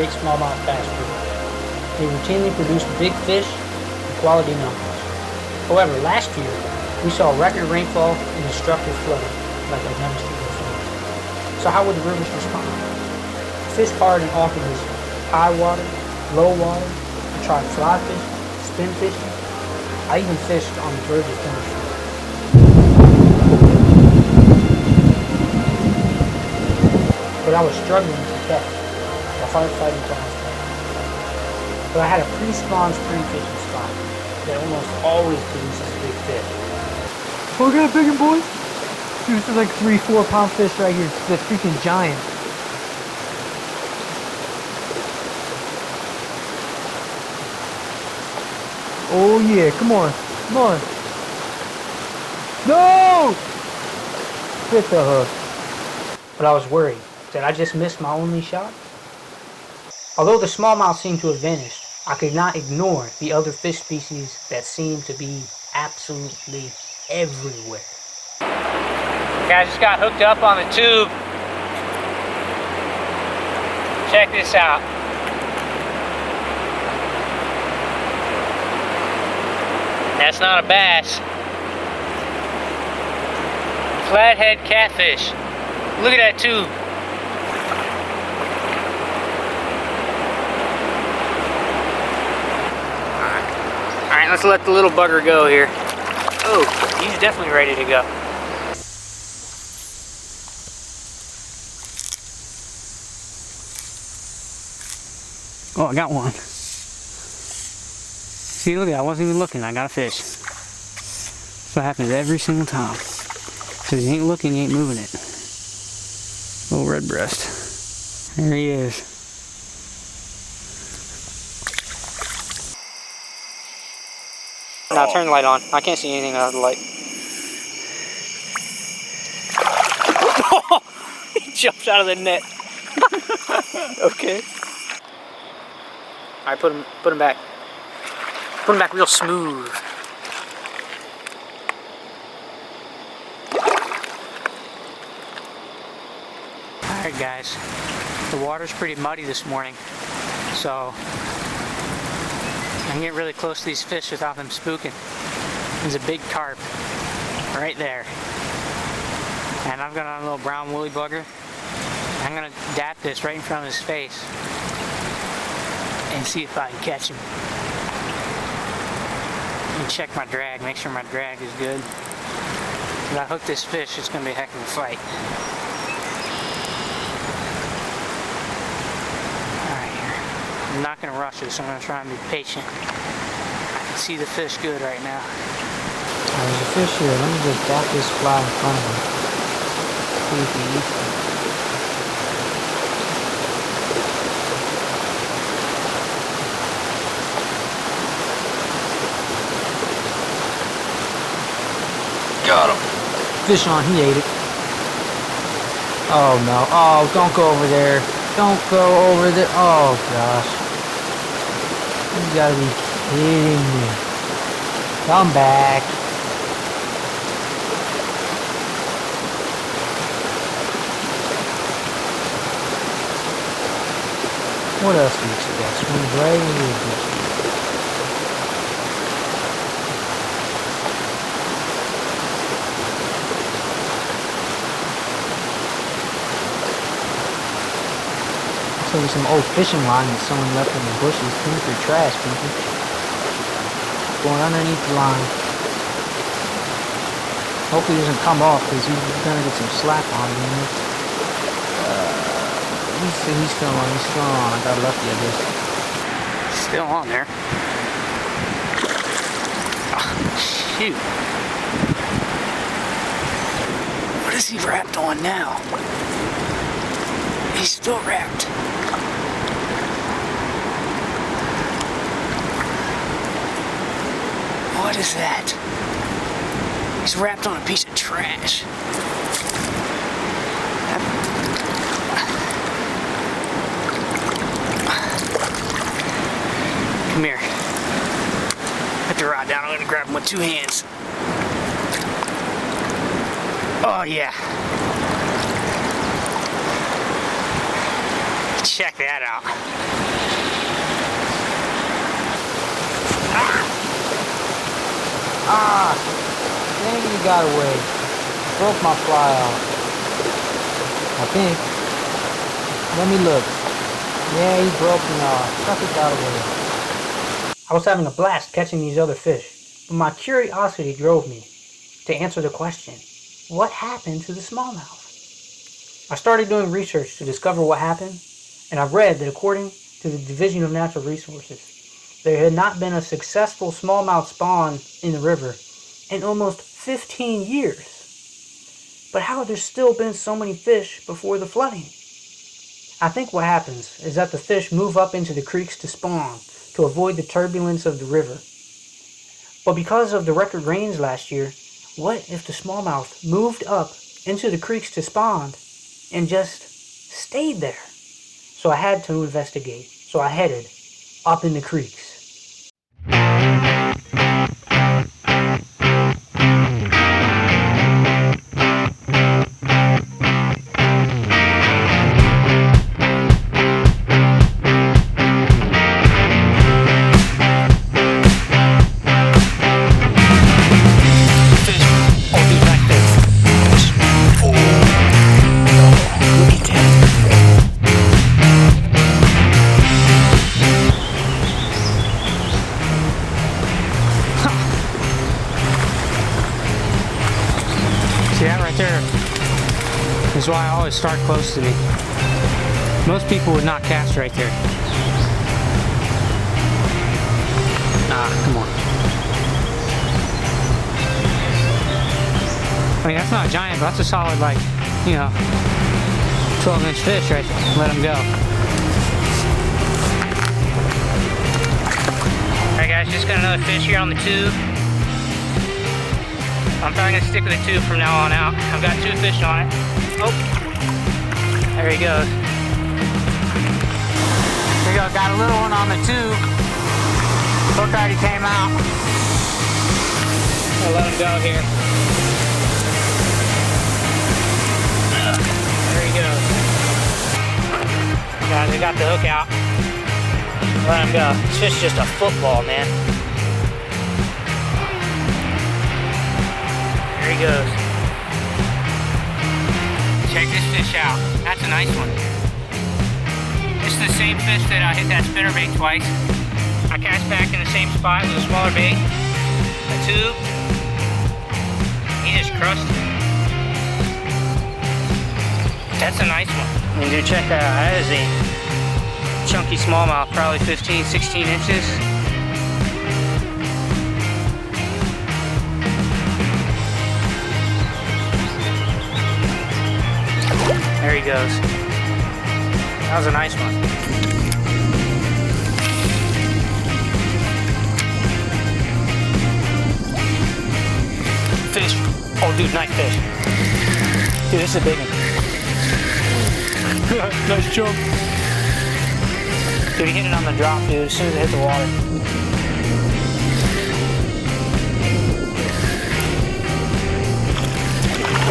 great smallmouth bass river. They routinely produce big fish and quality numbers. However, last year, we saw record rainfall and destructive flooding like I've never seen before. So how would the rivers respond? I fished hard and often was high water, low water. I tried fly fishing, spin fishing. I even fished on the verge of finishing. But I was struggling to catch the hard-fighting bass. But I had a pre-spawn spring fishing spot that almost always produces big fish. Oh, we got a big one, boys. Dude, this is like 3-4 pound fish right here. It's the freaking giant. Oh yeah, come on, come on. No! Hit the hook. But I was worried. Did I just miss my only shot? Although the smallmouth seemed to have vanished, I could not ignore the other fish species that seemed to be absolutely everywhere. Guys, just got hooked up on the tube. Check this out. That's not a bass. Flathead catfish. Look at that tube. Alright, let's let the little bugger go here. Oh, he's definitely ready to go. Oh, I got one. See, look at that. I wasn't even looking. I got a fish. That's what happens every single time. Because he ain't looking, he ain't moving it. Little red breast. There he is. Now turn the light on. I can't see anything out of the light. He jumps out of the net. Okay. Alright, put him back. Put him back real smooth. Alright guys, the water's pretty muddy this morning, so I can get really close to these fish without them spooking. There's a big carp right there. And I've got on a little brown woolly bugger. I'm gonna dap this right in front of his face and see if I can catch him. And check my drag, make sure my drag is good. If I hook this fish, it's gonna be a heck of a fight. Alright here. I'm not gonna rush this, I'm gonna try and be patient. I can see the fish good right now. There's a fish here. Let me just dap this fly in front of him. See if he eats it. Got him. Fish on, he ate it. Oh no. Oh, don't go over there. Don't go over there. Oh gosh. You gotta be kidding me. Come back. What else do you expect? Swims right into the fish. So there's some old fishing line that someone left in the bushes. Clean for trash, people. Going underneath the line. Hopefully he doesn't come off because he's gonna get some slack on him. He's still on. He's still on. I got lucky, I guess. Still on there. Oh, shoot. What is he wrapped on now? He's still wrapped. What is that? He's wrapped on a piece of trash. Come here. Put the rod down. I'm gonna grab him with 2 hands. Oh yeah. Check that out. Ah! Dang, he got away. Broke my fly off. I think. Let me look. Yeah, he broke me off. Sucker got away. I was having a blast catching these other fish, but my curiosity drove me to answer the question, what happened to the smallmouth? I started doing research to discover what happened, and I read that according to the Division of Natural Resources, there had not been a successful smallmouth spawn in the river in almost 15 years. But how have there still been so many fish before the flooding? I think what happens is that the fish move up into the creeks to spawn to avoid the turbulence of the river. But because of the record rains last year, what if the smallmouth moved up into the creeks to spawn and just stayed there? So I had to investigate. So I headed up in the creeks. See that right there is why I always start close to me. Most people would not cast right there. Ah, come on. I mean, that's not a giant, but that's a solid, like, 12-inch fish right there. Let him go. Alright guys, just got another fish here on the tube. I'm probably going to stick with the tube from now on out. I've got 2 fish on it. Oh, there he goes. There you go, got a little one on the tube. Hook already came out. I'll let him go here. There he goes. Guys, I got the hook out. Let him go. This fish is just a football, man. There he goes. Check this fish out. That's a nice one. This is the same fish that I hit that spinnerbait twice. I cast back in the same spot with a smaller bait. A tube. He just crushed it. That's a nice one. And do check that out. That is a chunky smallmouth, probably 15, 16 inches. There he goes. That was a nice one. Fish. Oh, dude, nice fish. Dude, this is a big one. Nice jump. Dude, he hit it on the drop, dude, as soon as it hit the water.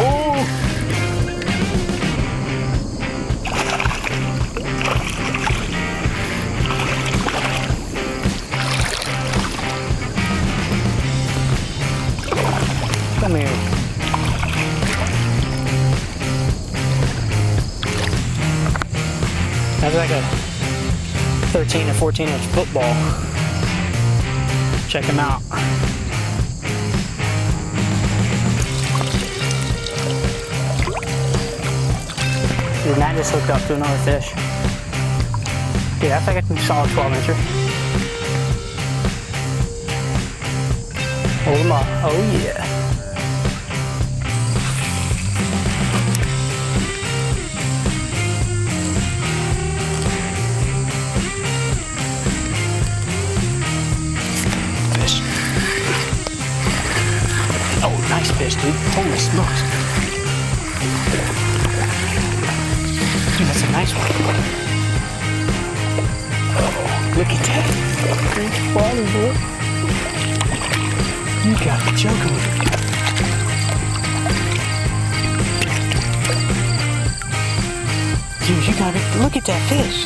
Oh! Come here. That's like a 13 or 14 inch football. Check him out. Dude, Matt just hooked up to another fish. Dude, that's like a solid 12 incher. Hold him up. Oh yeah. Oh, nice fish, dude. Holy smokes. Dude, that's a nice one. Oh, look at that. Drink water, boy. You gotta be joking with me. Dude, you gotta be, look at that fish.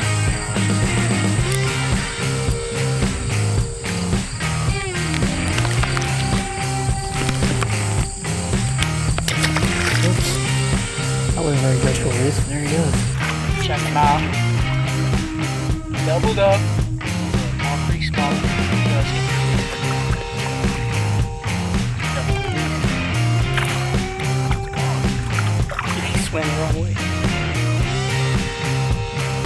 up? All three small. He swam the wrong way.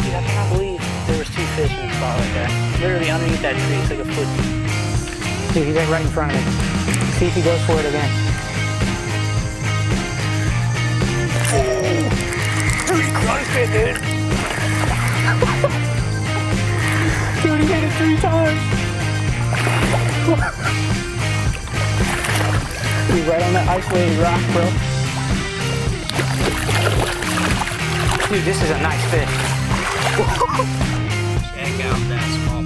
Dude, I cannot believe there was two fish in a spot like that. Literally underneath that tree, it's like a foot deep. Dude, he's like right in front of me. See if he goes for it again. Dude, he crushed it, dude. Dude, he hit it 3 times. Dude, right on that isolated rock, bro. Dude, this is a nice fish. Check out that small.